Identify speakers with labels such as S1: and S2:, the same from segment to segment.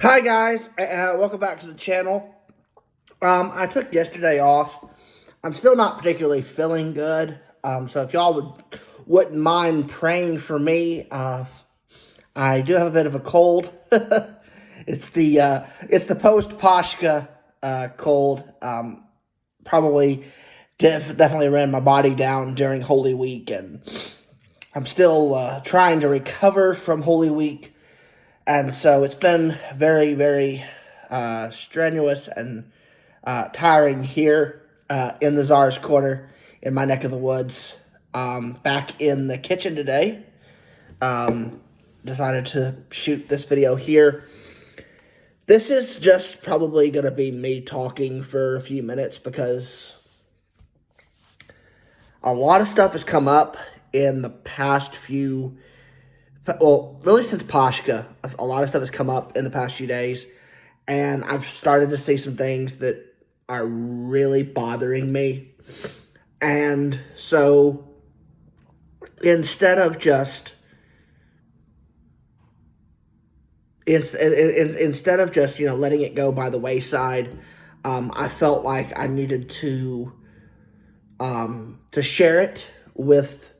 S1: Hi guys, welcome back to the channel. I took yesterday off. I'm still not particularly feeling good. So if y'all wouldn't mind praying for me, I do have a bit of a cold. It's the post Pashka cold. Probably definitely ran my body down during Holy Week, and I'm still trying to recover from Holy Week. And so it's been very, very strenuous and tiring here in the Czar's Corner in my neck of the woods. Back in the kitchen today. Decided to shoot this video here. This is just probably going to be me talking for a few minutes because a lot of stuff has come up in the past few, well, really since Pashka. A lot of stuff has come up in the past few days, and I've started to see some things that are really bothering me. And so instead of just letting it go by the wayside, I felt like I needed to share it with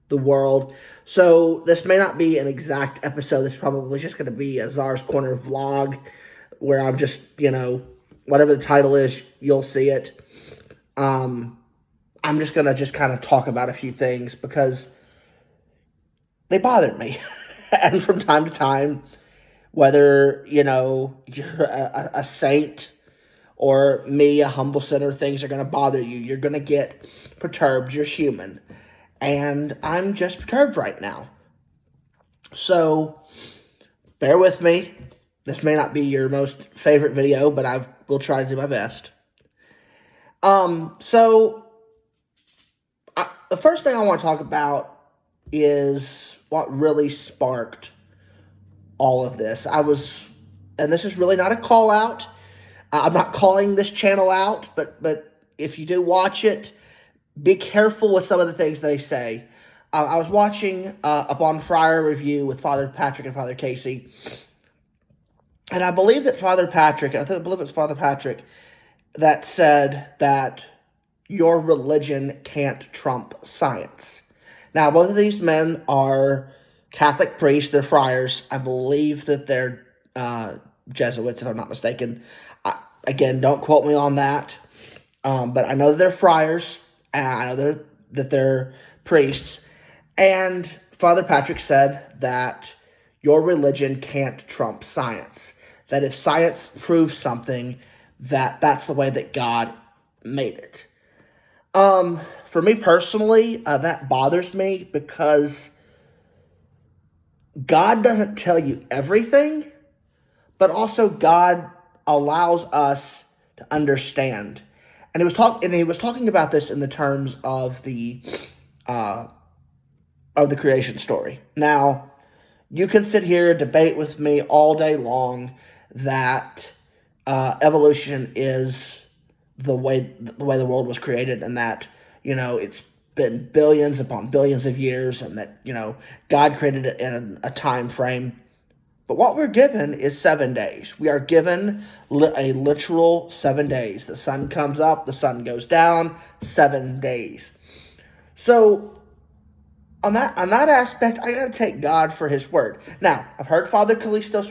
S1: the world. So this may not be an exact episode. This is probably just going to be a Czar's Corner vlog where I'm just, whatever the title is, you'll see it. I'm just going to just kind of talk about a few things because they bothered me. And from time to time, whether, you're a saint or me, a humble sinner, things are going to bother you. You're going to get perturbed. You're human. And I'm just perturbed right now. So, bear with me. This may not be your most favorite video, but I will try to do my best. The first thing I want to talk about is what really sparked all of this. And this is really not a call out. I'm not calling this channel out, but if you do watch it, be careful with some of the things they say. I was watching a Bonfire review with Father Patrick and Father Casey, and I believe that Father Patrick, that said that your religion can't trump science. Now, both of these men are Catholic priests. They're friars. I believe that they're Jesuits, if I'm not mistaken. Again, don't quote me on that. But I know that they're friars. And I know that they're priests. And Father Patrick said that your religion can't trump science. That if science proves something, that's the way that God made it. For me personally, that bothers me because God doesn't tell you everything, but also God allows us to understand. And he was talking about this in the terms of the creation story. Now, you can sit here and debate with me all day long that evolution is the way the world was created, and that it's been billions upon billions of years, and that God created it in a time frame. But what we're given is 7 days. We are given a literal 7 days. The sun comes up, the sun goes down, 7 days. So on that aspect, I gotta take God for his word. Now, I've heard Father Callisto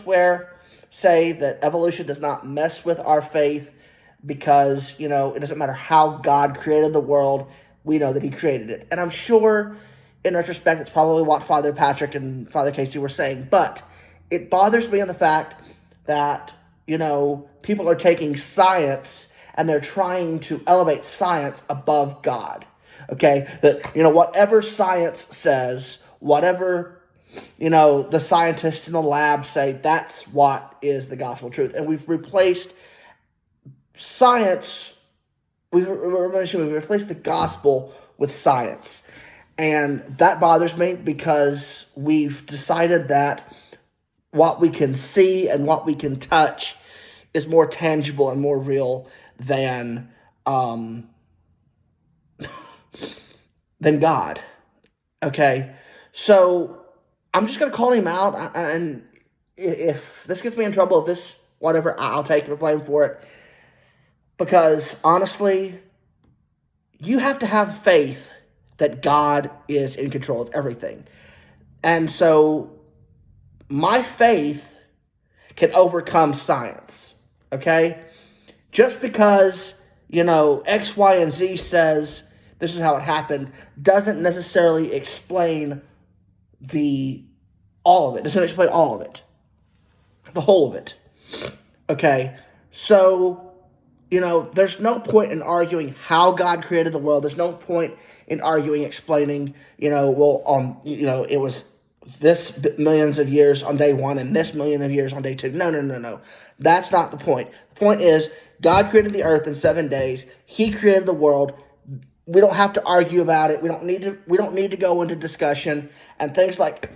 S1: say that evolution does not mess with our faith because, it doesn't matter how God created the world, we know that he created it. And I'm sure, in retrospect, it's probably what Father Patrick and Father Casey were saying. But it bothers me on the fact that, people are taking science and they're trying to elevate science above God. Okay? That, whatever science says, whatever, the scientists in the lab say, that's what is the gospel truth. And we've replaced science, we've replaced the gospel with science. And that bothers me because we've decided that what we can see and what we can touch is more tangible and more real than God. Okay? So I'm just going to call him out, and if this gets me in trouble, if this, whatever, I'll take the blame for it. Because honestly, you have to have faith that God is in control of everything. And so my faith can overcome science, okay? Just because, X, Y, and Z says this is how it happened doesn't necessarily explain all of it. Doesn't explain all of it. The whole of it. Okay? So, there's no point in arguing how God created the world. There's no point in arguing, explaining, it was this millions of years on day one and this million of years on day two. No. That's not the point. The point is, God created the earth in 7 days. He created the world. We don't have to argue about it. We don't need to go into discussion, and things like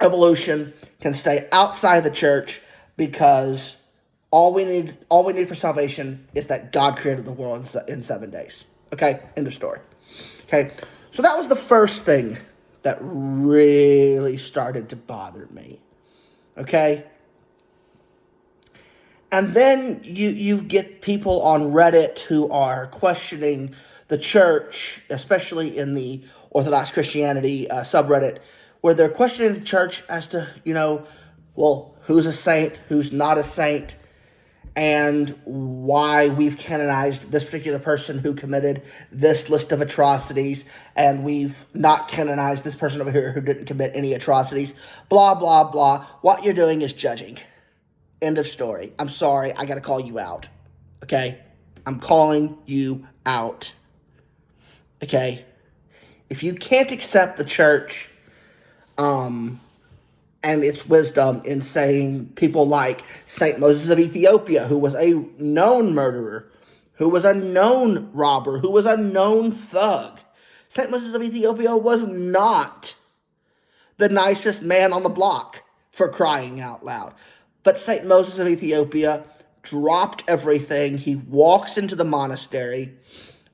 S1: evolution can stay outside the church, because all we need for salvation is that God created the world in 7 days. Okay, end of story. Okay, so that was the first thing that really started to bother me. Okay, and then you get people on Reddit who are questioning the church, especially in the Orthodox Christianity subreddit, where they're questioning the church as to, who's a saint, who's not a saint, and why we've canonized this particular person who committed this list of atrocities, and we've not canonized this person over here who didn't commit any atrocities, blah, blah, blah. What you're doing is judging. End of story. I'm sorry, I gotta call you out. Okay? I'm calling you out. Okay? If you can't accept the church, and its wisdom in saying people like Saint Moses of Ethiopia, who was a known murderer, who was a known robber, who was a known thug. Saint Moses of Ethiopia was not the nicest man on the block, for crying out loud. But Saint Moses of Ethiopia dropped everything. He walks into the monastery,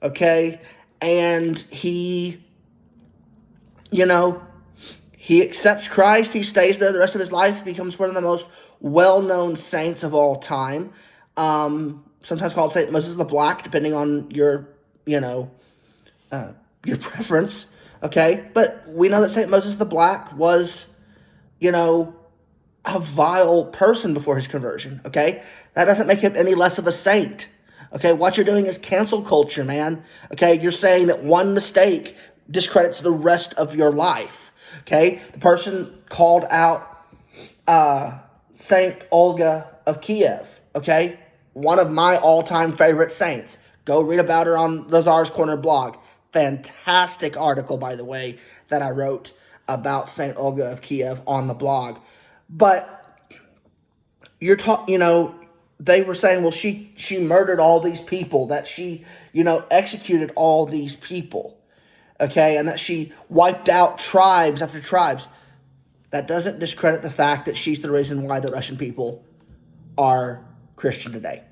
S1: okay, and he accepts Christ. He stays there the rest of his life. He becomes one of the most well-known saints of all time. Sometimes called Saint Moses the Black, depending on your preference. Okay, but we know that Saint Moses the Black was, a vile person before his conversion. Okay, that doesn't make him any less of a saint. Okay, what you're doing is cancel culture, man. Okay, you're saying that one mistake discredits the rest of your life. Okay, the person called out Saint Olga of Kiev. Okay, one of my all-time favorite saints. Go read about her on the TSAR'S Corner blog. Fantastic article, by the way, that I wrote about Saint Olga of Kiev on the blog. But they were saying, well, she murdered all these people, that she, executed all these people. Okay, and that she wiped out tribes after tribes. That doesn't discredit the fact that she's the reason why the Russian people are Christian today.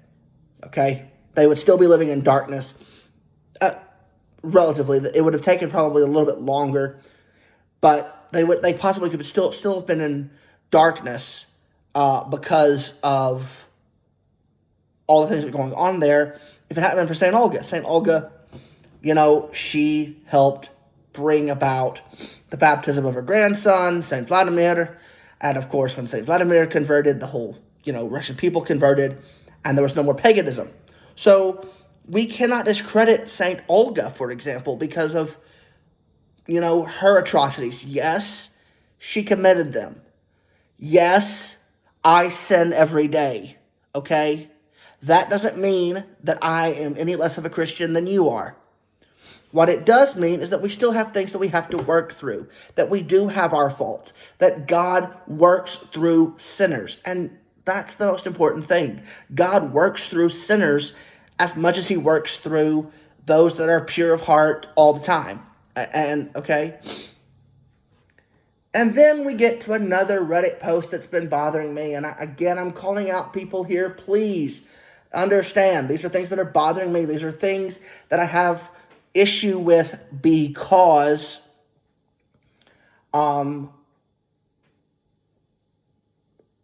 S1: Okay, they would still be living in darkness. Relatively, it would have taken probably a little bit longer, but they possibly could still have been in darkness because of all the things that are going on there. If it hadn't been for Saint Olga, she helped bring about the baptism of her grandson, Saint Vladimir. And of course, when Saint Vladimir converted, the whole, Russian people converted, and there was no more paganism. So we cannot discredit Saint Olga, for example, because of, her atrocities. Yes, she committed them. Yes, I sin every day. Okay? That doesn't mean that I am any less of a Christian than you are. What it does mean is that we still have things that we have to work through, that we do have our faults, that God works through sinners. And that's the most important thing. God works through sinners as much as he works through those that are pure of heart all the time. And then we get to another Reddit post that's been bothering me. And I'm calling out people here. Please understand, these are things that are bothering me. These are things that I have issue with because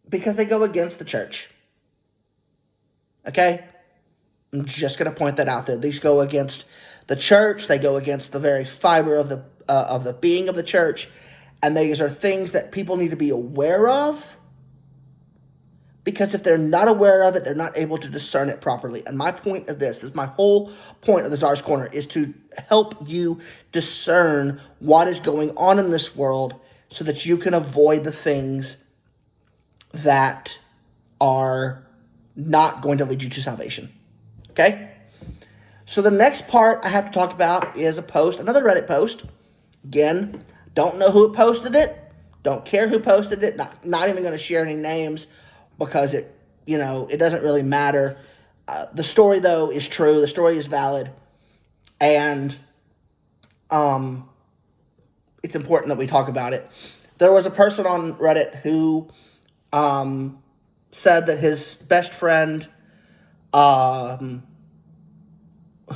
S1: because they go against the church. Okay? I'm just going to point that out there. These go against the church. They go against the very fiber of the being of the church. And these are things that people need to be aware of, because if they're not aware of it, they're not able to discern it properly. And my point of this is my whole point of the TSAR'S Corner is to help you discern what is going on in this world so that you can avoid the things that are not going to lead you to salvation. Okay? So the next part I have to talk about is a post, another Reddit post. Again, don't know who posted it. Don't care who posted it. Not even going to share any names, because it doesn't really matter. The story, though, is true. The story is valid. And it's important that we talk about it. There was a person on Reddit who said that his best friend, who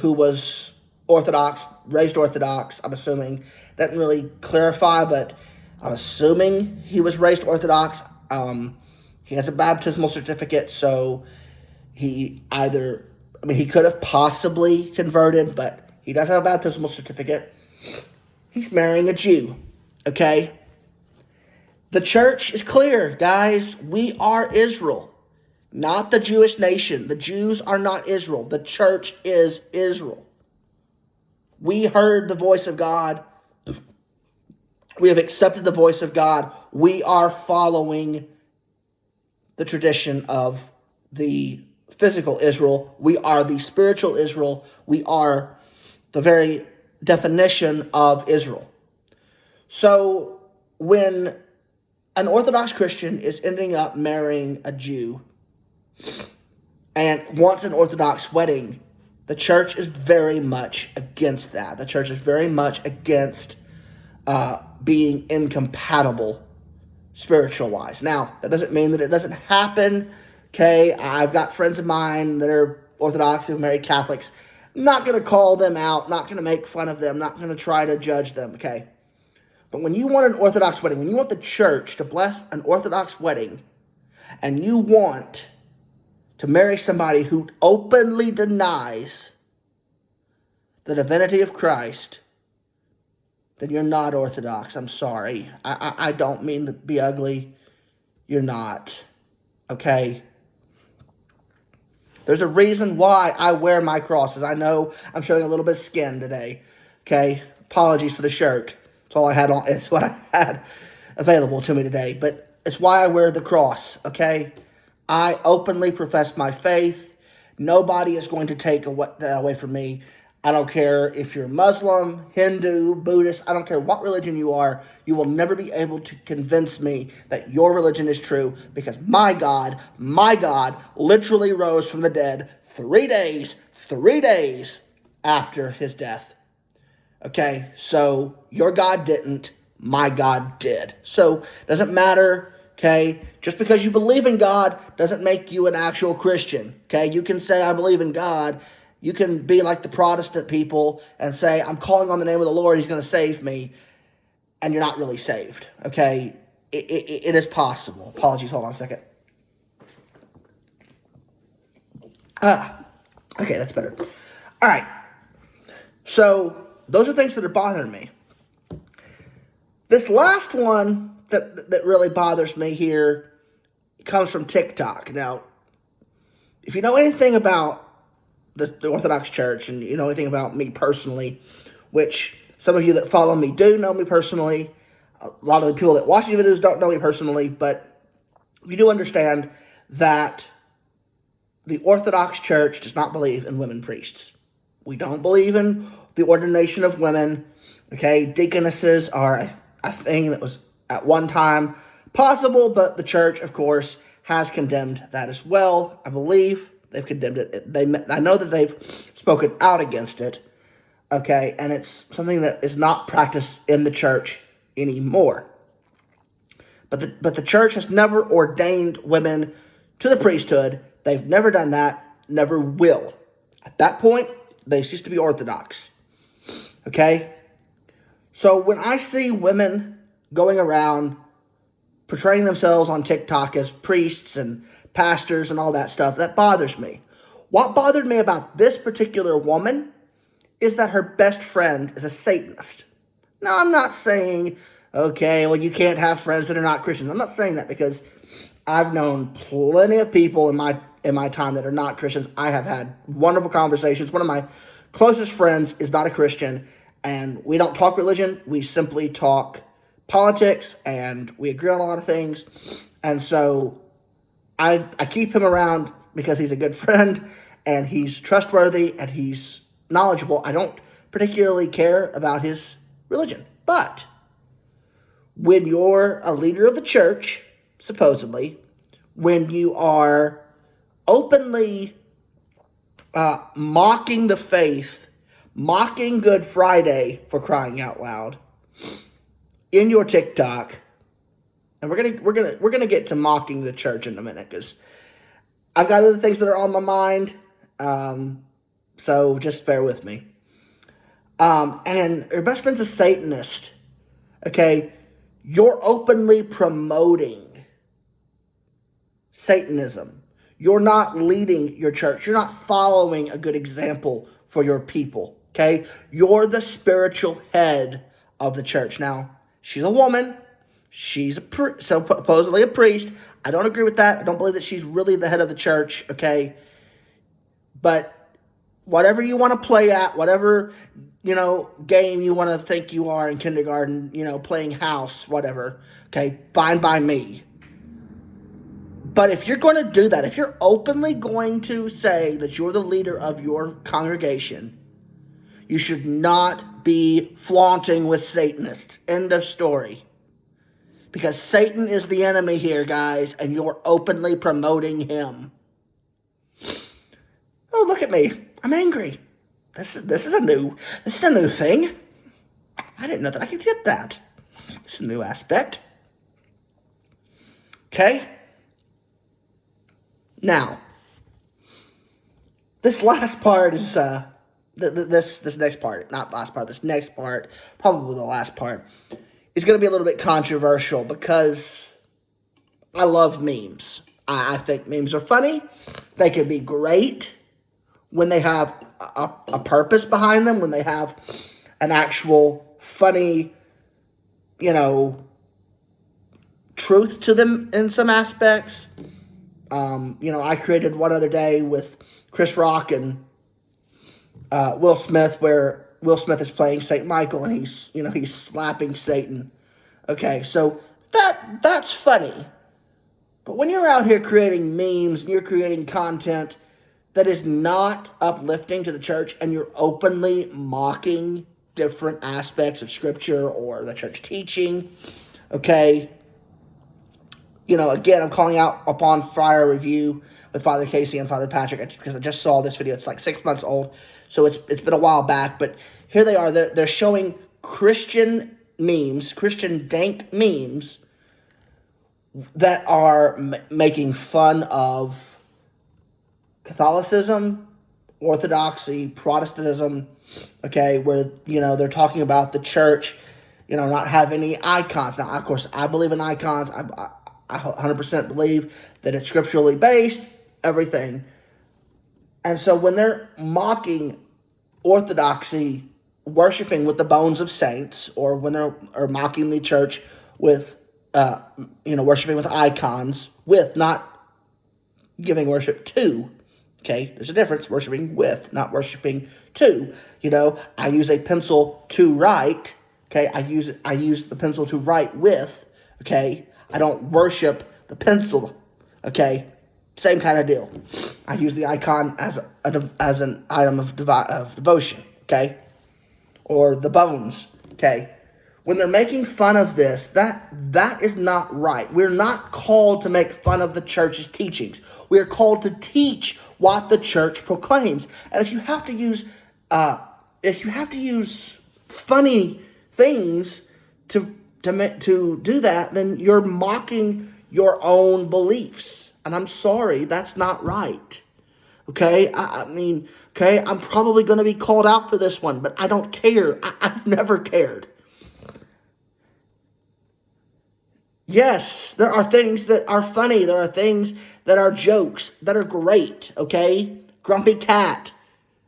S1: was Orthodox, raised Orthodox, I'm assuming, doesn't really clarify, but I'm assuming he was raised Orthodox. He has a baptismal certificate, so he could have possibly converted, but he does have a baptismal certificate. He's marrying a Jew, okay? The church is clear, guys. We are Israel, not the Jewish nation. The Jews are not Israel. The church is Israel. We heard the voice of God. We have accepted the voice of God. We are following the tradition of the physical Israel. We are the spiritual Israel. We are the very definition of Israel. So when an Orthodox Christian is ending up marrying a Jew and wants an Orthodox wedding, the church is very much against that. The church is very much against being incompatible spiritual-wise. Now, that doesn't mean that it doesn't happen. Okay, I've got friends of mine that are Orthodox who married Catholics. I'm not going to call them out, not going to make fun of them, not going to try to judge them, okay? But when you want an Orthodox wedding, when you want the church to bless an Orthodox wedding, and you want to marry somebody who openly denies the divinity of Christ, then you're not Orthodox. I'm sorry. I don't mean to be ugly. You're not. Okay? There's a reason why I wear my crosses. I know I'm showing a little bit of skin today. Okay? Apologies for the shirt. It's all I had on. It's what I had available to me today. But it's why I wear the cross. Okay? I openly profess my faith. Nobody is going to take that away from me. I don't care if you're Muslim, Hindu, Buddhist. I don't care what religion you are. You will never be able to convince me that your religion is true, because my God literally rose from the dead 3 days after his death. Okay, so your God didn't, my God did. So it doesn't matter, okay? Just because you believe in God doesn't make you an actual Christian, okay? You can say, I believe in God. You can be like the Protestant people and say, I'm calling on the name of the Lord, he's going to save me, and you're not really saved, okay? It is possible. Apologies, hold on a second. Okay, that's better. All right. So those are things that are bothering me. This last one that really bothers me here comes from TikTok. Now, if you know anything about the Orthodox Church, and you know anything about me personally, which some of you that follow me do know me personally, a lot of the people that watch these videos don't know me personally, but you do understand that the Orthodox Church does not believe in women priests. We don't believe in the ordination of women, okay? Deaconesses are a thing that was at one time possible, but the church, of course, has condemned that as well, I believe. They've condemned it. I know that they've spoken out against it, okay? And it's something that is not practiced in the church anymore. But the church has never ordained women to the priesthood. They've never done that, never will. At that point, they cease to be Orthodox, okay? So when I see women going around portraying themselves on TikTok as priests and pastors and all that stuff. That bothers me. What bothered me about this particular woman is that her best friend is a Satanist. Now, I'm not saying, okay, well, you can't have friends that are not Christians. I'm not saying that, because I've known plenty of people in my time that are not Christians. I have had wonderful conversations. One of my closest friends is not a Christian, and we don't talk religion. We simply talk politics, and we agree on a lot of things. And so I keep him around because he's a good friend, and he's trustworthy, and he's knowledgeable. I don't particularly care about his religion. But when you're a leader of the church, supposedly, when you are openly mocking the faith, mocking Good Friday, for crying out loud, in your TikTok, and we're gonna get to mocking the church in a minute, because I've got other things that are on my mind, so just bear with me. And her best friend's a Satanist. Okay, you're openly promoting Satanism. You're not leading your church. You're not following a good example for your people. Okay, you're the spiritual head of the church. Now, she's a woman. She's supposedly a priest. I don't agree with that. I don't believe that she's really the head of the church. Okay, but whatever you want to play at, whatever, game you want to think you are in kindergarten, playing house, whatever, okay, fine by me. But if you're going to do that, if you're openly going to say that you're the leader of your congregation, you should not be flaunting with Satanists. End of story. Because Satan is the enemy here, guys, and you're openly promoting him. Oh, look at me. I'm angry. This is a new thing. I didn't know that I could get that. It's a new aspect. Okay? Now, this last part is this next part, not last part, this next part, probably the last part, is going to be a little bit controversial, because I love memes. I think memes are funny. They can be great when they have a purpose behind them, when they have an actual funny, truth to them in some aspects. I created one other day with Chris Rock and Will Smith, where Will Smith is playing Saint Michael, and he's slapping Satan. Okay, so that's funny. But when you're out here creating memes and you're creating content that is not uplifting to the church, and you're openly mocking different aspects of Scripture or the church teaching, okay, again, I'm calling out upon Friar Review with Father Casey and Father Patrick, because I just saw this video. It's like 6 months old, so it's been a while back, but here they are. They're showing Christian memes, Christian dank memes, that are making fun of Catholicism, Orthodoxy, Protestantism, okay, where, they're talking about the church, not having any icons. Now, of course, I believe in icons. I 100% believe that it's scripturally based, everything. And so when they're mocking Orthodoxy, worshiping with the bones of saints, or when they're mocking the church with, worshiping with icons, with, not giving worship to, okay, there's a difference, worshiping with, not worshiping to. I use a pencil to write, okay, I use the pencil to write with, okay, I don't worship the pencil, okay, same kind of deal. I use the icon as an item of devotion, okay, or the bones, okay. When they're making fun of this, that is not right. We're not called to make fun of the church's teachings. We are called to teach what the church proclaims. And if you have to use funny things to do that, then you're mocking your own beliefs. And I'm sorry, that's not right. Okay, I mean, okay, I'm probably going to be called out for this one, but I don't care. I've never cared. Yes, there are things that are funny. There are things that are jokes that are great, okay? Grumpy cat,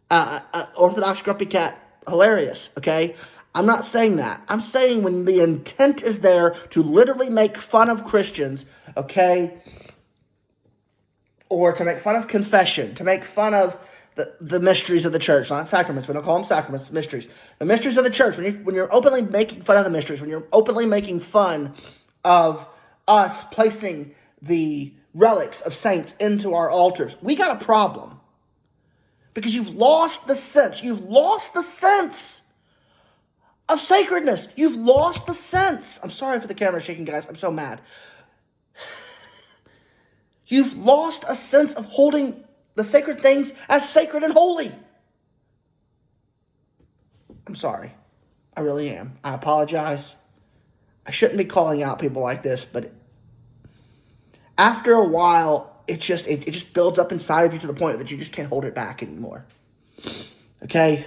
S1: Orthodox grumpy cat, hilarious, okay? I'm not saying that. I'm saying when the intent is there to literally make fun of Christians, okay? Or to make fun of confession, to make fun of the mysteries of the church, not sacraments. We don't call them sacraments, mysteries. The mysteries of the church, when you're openly making fun of the mysteries, when you're openly making fun of us placing the relics of saints into our altars, we got a problem. Because you've lost the sense. You've lost the sense of sacredness. You've lost the sense. I'm sorry for the camera shaking, guys. I'm so mad. You've lost a sense of holding the sacred things as sacred and holy. I'm sorry. I really am. I apologize. I shouldn't be calling out people like this, but after a while, it just builds up inside of you to the point that you just can't hold it back anymore. Okay?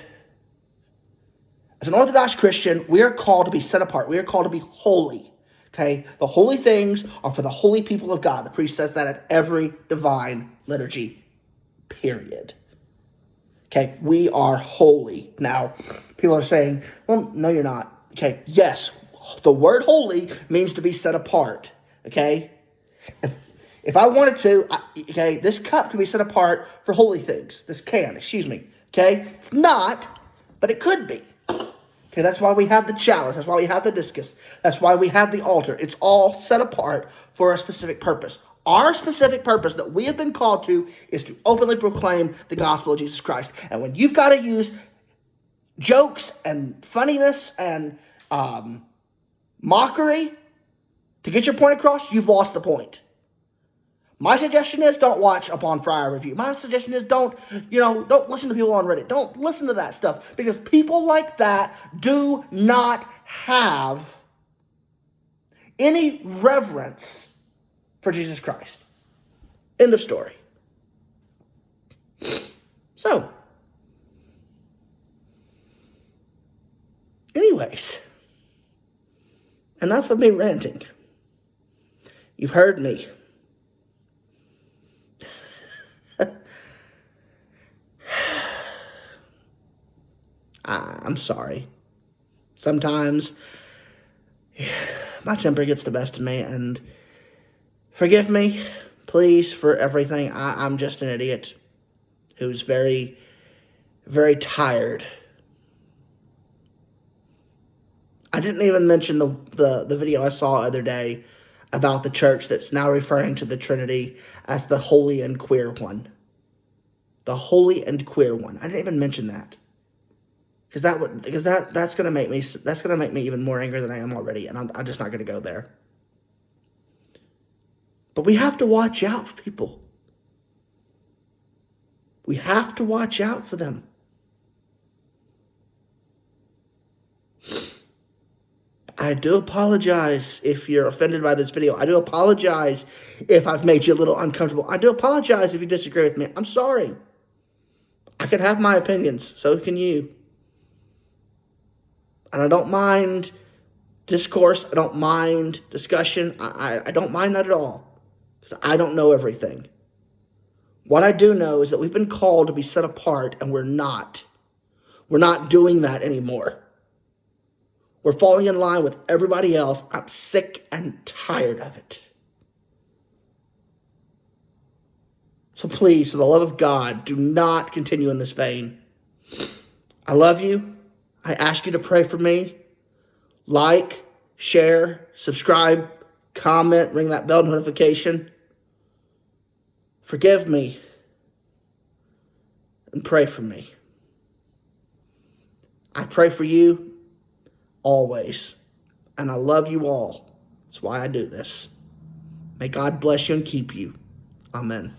S1: As an Orthodox Christian, we are called to be set apart. We are called to be holy. Okay? The holy things are for the holy people of God. The priest says that at every divine liturgy. Period. Okay? We are holy. Now, people are saying, well, no, you're not. Okay? Yes. The word holy means to be set apart. Okay? If I wanted to, okay, this cup can be set apart for holy things. This can, excuse me. Okay? It's not, but it could be. Okay, that's why we have the chalice. That's why we have the discus. That's why we have the altar. It's all set apart for a specific purpose. Our specific purpose that we have been called to is to openly proclaim the gospel of Jesus Christ. And when you've got to use jokes and funniness and mockery to get your point across, you've lost the point. My suggestion is don't watch Upon Friar Review. My suggestion is don't listen to people on Reddit. Don't listen to that stuff because people like that do not have any reverence for Jesus Christ. End of story. So, anyways, enough of me ranting. You've heard me. I'm sorry. Sometimes my temper gets the best of me, and forgive me, please, for everything. I'm just an idiot who's very, very tired. I didn't even mention the video I saw the other day about the church that's now referring to the Trinity as the holy and queer one. The holy and queer one. I didn't even mention that. Because that's gonna make me even more angry than I am already, and I'm just not gonna go there. But we have to watch out for people. We have to watch out for them. I do apologize if you're offended by this video. I do apologize if I've made you a little uncomfortable. I do apologize if you disagree with me. I'm sorry. I can have my opinions. So can you. And I don't mind discourse. I don't mind discussion. I don't mind that at all. Because I don't know everything. What I do know is that we've been called to be set apart, and we're not. We're not doing that anymore. We're falling in line with everybody else. I'm sick and tired of it. So please, for the love of God, do not continue in this vein. I love you. I ask you to pray for me. Like, share, subscribe, comment, ring that bell notification. Forgive me and pray for me. I pray for you always, and I love you all. That's why I do this. May God bless you and keep you. Amen.